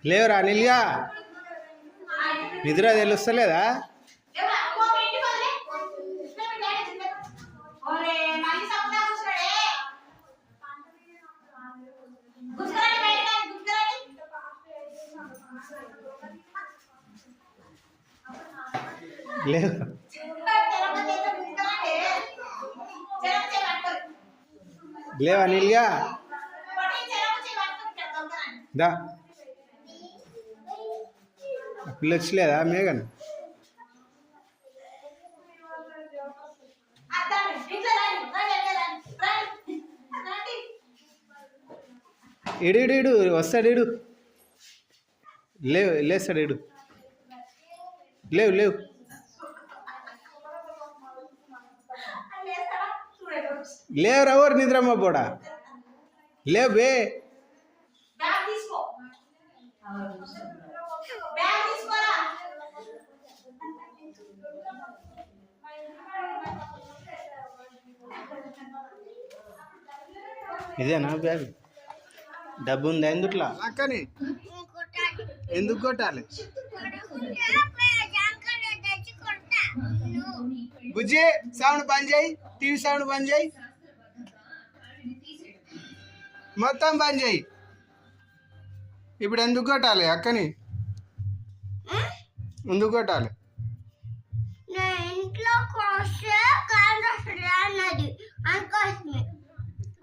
లేవురా అనిల్గా నిద్ర తెలుస్తలేదా? లేవు లేవు అనిల్గా దా పిల్ల వచ్చలేదా మేఘన్? ఇడు వస్తాడు ఇడు లేవు లేస్తాడు ఇడు లేవు లేవు లేవురా ఎవరు నిద్రమ్మ పోడా లేవు బే ఇదేనా బ్యాగ్? డబ్బు ఉందా ఎందుకులా అక్కని? ఎందుకు కొట్టాలి? బుజ్జి సౌండ్ బంద్ చేయి, టీవీ సౌండ్ బంద్ చేయి, మొత్తం బంద్ చేయి. ఇప్పుడు ఎందుకు కొట్టాలి అక్కని? ఎందుకు కొట్టాలి?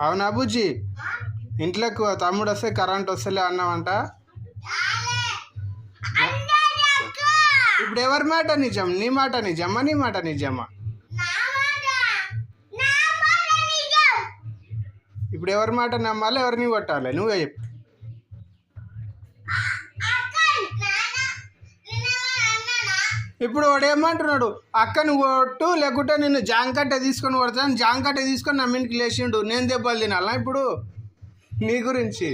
అవునా బుజ్జి? ఇంట్లోకి తమ్ముడు వస్తే కరెంట్ వస్తలే అన్నావంట. ఇప్పుడు ఎవరి మాట నిజం? నీ మాట నిజమా నీ మాట నిజమా? ఇప్పుడు ఎవరి మాట నమ్మాలి, ఎవరిని కొట్టాలి? నువ్వే చెప్పు. ఇప్పుడు వాడు ఏమంటున్నాడు? అక్కని కొట్టు లేకుంటే నిన్ను జాంకట్ట తీసుకొని కొడతాను, జాంకట్ట తీసుకొని నా మీదకి లేచిండు, నేను దెబ్బలు తినాలా? ఇప్పుడు నీ గురించి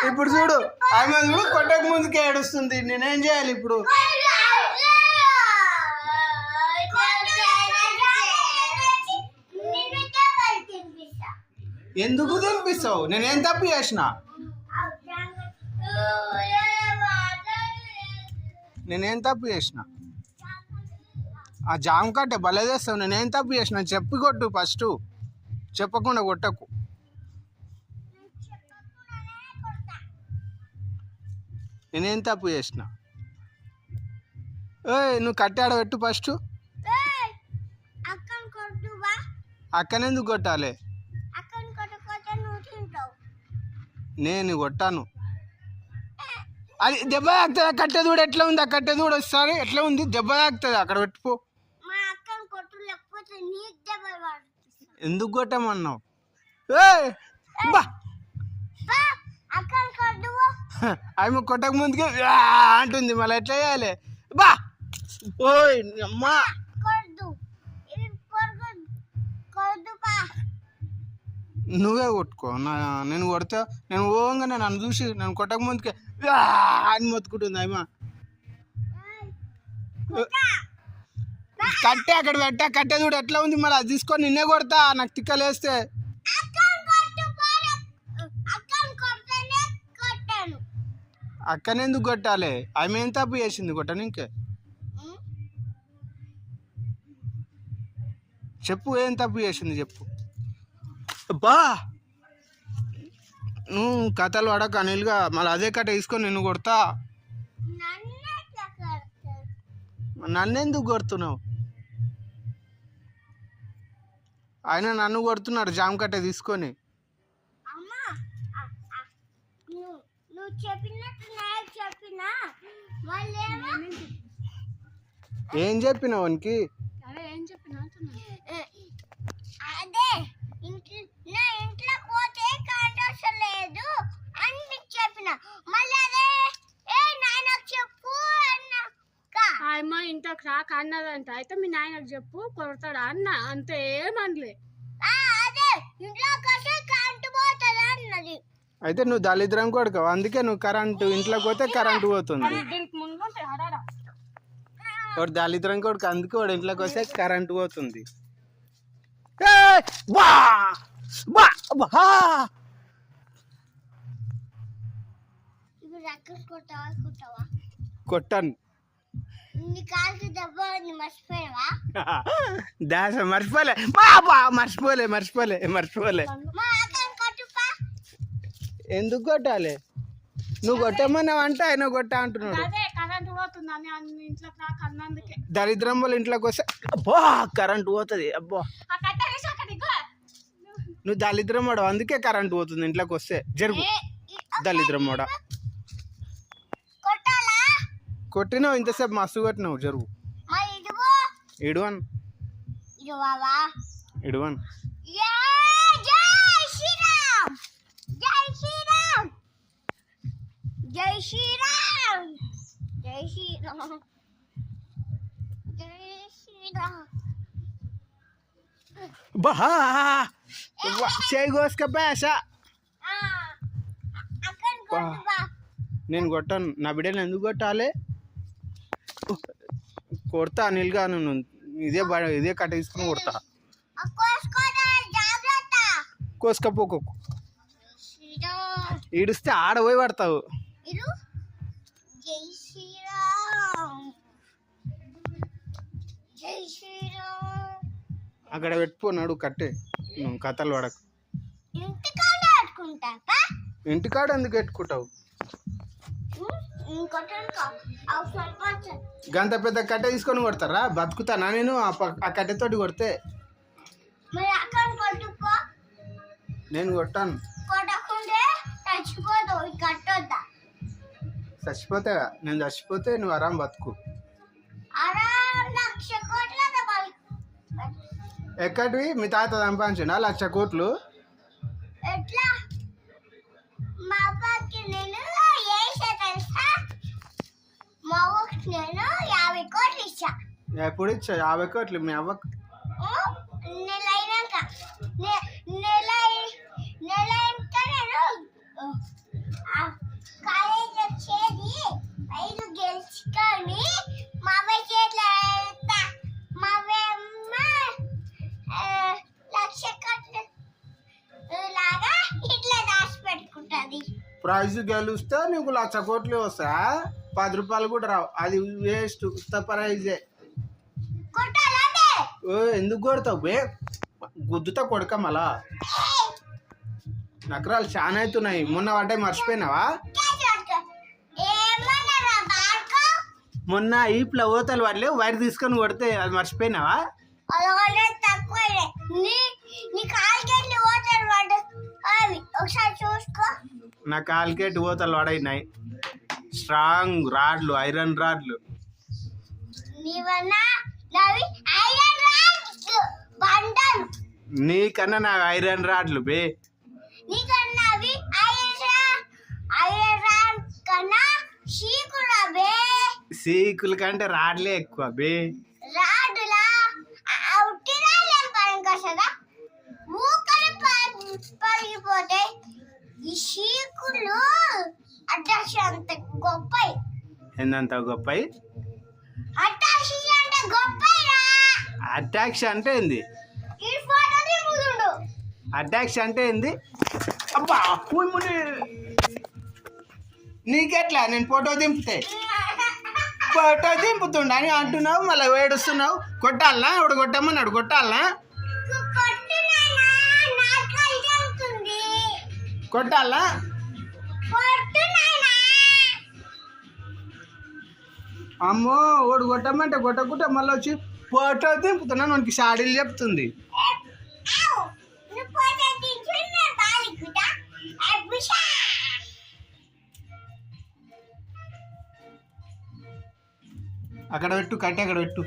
ఇప్పుడు చూడు, ఆమె చూడు కొట్టక ముందుకే ఏడుస్తుంది. నేనేం చేయాలి ఇప్పుడు? ఎందుకు తినిపిస్తావు? నేనేం తప్పు చేసిన? నేనేం తప్పు చేసిన? ఆ జామ కట్టే భలే చేస్తావు. నేనేం తప్పు చేసిన? చెప్పి కొట్టు ఫస్ట్, చెప్పకుండా కొట్టకు. నేనేం తప్పు చేసిన? ఏయ్ నువ్వు కట్టాడ పెట్టు ఫస్ట్. అక్కనెందుకు కొట్టాలి? నేను కొట్టాను. అది దెబ్బ తాకుతుంది. ఆ కట్టె దూడ ఎట్లా ఉంది? ఆ కట్టె దూడ వస్తుంది ఎట్లా ఉంది? దెబ్బ తాకుతుంది. అక్కడ పెట్టుకో. ఎందుకు కొట్టామన్నావు? ఆమె కొట్టక ముందుకే అంటుంది, మళ్ళీ ఎట్లా చేయాలి? బా ఓయ్ అమ్మా, నువ్వే కొట్టుకో. నేను కొడితే నేను ఓంగానే నన్ను చూసి నేను కొట్టక ముందుకే అని మొత్తుకుంటుంది అమ్మ. కట్టే అక్కడ పెట్టా, కట్టే చూడు ఎట్లా ఉంది, మళ్ళీ అది తీసుకొని నిన్నే కొడతా నాకు తిక్కలేస్తే. అక్కనెందుకు కొట్టాలి? ఆమె ఏం తప్పు చేసింది కొట్టను? ఇంకే చెప్పు, ఏం తప్పు చేసింది చెప్పు. బా నువ్వు కథలు పడక అనిల్గా, మళ్ళీ అదే కట్ట తీసుకొని నిన్ను కొడతా. నన్నెందుకు కొడుతున్నావు? ఆయన నన్ను కొడుతున్నాడు జామ కట్ట తీసుకొని. ఏం చెప్పినావు వానికి? ఇంట్లో పోతే కాంటాక్ట్ అని చెప్పిన. మళ్ళీ అదే ఏ నాయనకు చెప్పు అన్న అమ్మ ఇంట్లోకి రాక అన్నదంట. అయితే మీ నాయనకు చెప్పు కొడతాడా అన్న, అంతే ఏమనలే. అదే ఇంట్లోకి వస్తే కరెంటు పోతుంది అన్నది. అయితే నువ్వు దళిద్రం కొడుకు, అందుకే నువ్వు కరెంటు ఇంట్లోకి పోతే కరెంటు పోతుంది. దీనికి ముందు ఉంటాయి ఆడాడా. వాడు దళిద్రం కొడుకు, అందుకే వాడు ఇంట్లోకి వస్తే కరెంటు పోతుంది. ఇప్పుడు అక్కడ కొట్టావా కొట్టాను. నీ కాలుకి దెబ్బ మర్చిపోయావా? దాస మర్చిపోలే బాబా, మర్చిపోలే. మా అక్కడ కొట్టుపా. ఎందుకు కొట్టాలి? నువ్వు కొట్టమన్నావంటే ఆయన కొట్టా అంటున్నాడు. అదే కరెంట్ పోతుందని ఇంట్లోకి రాక అన్నందుకే. దరిద్రం వల్ల ఇంట్లోకి వస్తే అబ్బా కరెంటు పోతుంది. అబ్బా ఆ కట్ట వేసి అక్కడ ఇగో. నువ్వు దళిద్రం వాడు, అందుకే కరెంటు పోతుంది ఇంట్లోకి వస్తే. జరుగు దళిద్రం వాడ. కొట్టాలా? కొట్టినావు ఇంతసేపు మస్తు కొట్టినావు. జరుగు మరి ఇదిగో ఇడువన్ ఇదిగోవా. ఇడువన్. జై శ్రీరామ్, జై శ్రీరామ్, జై శ్రీరామ్, జై శ్రీరామ్, జై శ్రీరామ్. బహా చేయి కోసుకపోయాస. అక్కడ కొట్టుపా. నేను కొట్టాను. నా బిడ్డలు ఎందుకు కొట్టాలి? కొడతా అనిల్గా. నువ్వు ఇదే కట్ట తీసుకుని కొడతా. జాగ్రత్త. కోసుకపోకు. శ్రీరామ్ ఈడుస్తే ఆడ పోయి పడతావు. ఇరు. జై శ్రీరామ్, జై శ్రీరామ్. అక్కడ పెట్టుకున్నాడు కట్టే. నువ్వు కథలు పడకు. ఇంటికాడ ఆడుకుంటా. ఇంటికాడ ఎందుకు పెట్టుకుంటావు? గంత పెద్ద కట్టె తీసుకొని కొడతారా? బతుకుతానా నేను ఆ కట్టెతోటి కొడితే? నేను కొట్టాను. చచ్చిపోతే నేను చచ్చిపోతే నువ్వు ఆరాం బతుకు. ఎక్కడివి? మీ తాత సంపాదించండి 1,00,000 కోట్లు. ఎట్లా? మా అబ్బాకి నేను మా ఊరికి నేను 50 కోట్లు ఇచ్చా. ఎప్పుడు ఇచ్చా 50 కోట్లు? మీ అవ్వకు నెల అయినాక నేను కాలేజ్ వచ్చేది 5 గెలుచుకొని మా అబ్బాయి చేతిలో పెడతా. మా అమ్మ 1,00,000 కోట్లు లాగా ఇట్లా దాచి పెట్టుకుంటుంది. ప్రైజ్ గెలిస్తే నీకు 1,00,000 కోట్లు వస్తా. 10 రూపాయలు కూడా రావు. అది వేస్ట్. ఉత్త ప్రైజే. ఓ ఎందుకు కొడతావు బే? గుద్దుతా కొడక మళ్ళా. నకరాలు చాలా అవుతున్నాయి. మొన్న వాటే మర్చిపోయినావా? మొన్న ఈప్ల ఓతలు వాడలే వైర్ తీసుకొని కొడితే అది మర్చిపోయినావా? ఒకసారి చూసుకో. నా కాలికేట్ ఓతలు వాడైనాయి. స్ట్రాంగ్ రాడ్లు, ఐరన్ రాడ్లు. నీకన్నా నా ఐరన్ రాడ్లు బే. సీకుల కంటే రాడ్లే ఎక్కువ బే. పగిలిపోతాయి. ఈ షీకులు అట్రాక్షన్ అంత గొప్పయి. ఏందంత గొప్పయి? అట్రాక్షన్ అంటే గొప్పయిరా. అట్రాక్షన్ అంటే ఏంది? ఈ ఫోటో దిగుతుండు. అట్రాక్షన్ అంటే ఏంది? అబ్బా నీకెట్లా? నేను ఫోటో దింపుతే ఫోటో దింపుతుండ అని అంటున్నావు, మళ్ళీ ఏడుస్తున్నావు. కొట్టాలనా? ఇప్పుడు కొట్టమన్నాడు. కొట్టాలనా? కొట్టాలా? అమ్మో ఓడు కొట్టమంటే కొట్టకుంటే మళ్ళీ వచ్చి ఫోటో దింపుతున్నాను మనకి షాడీలు చెప్తుంది. అక్కడ పెట్టు, కట్టి అక్కడ పెట్టు.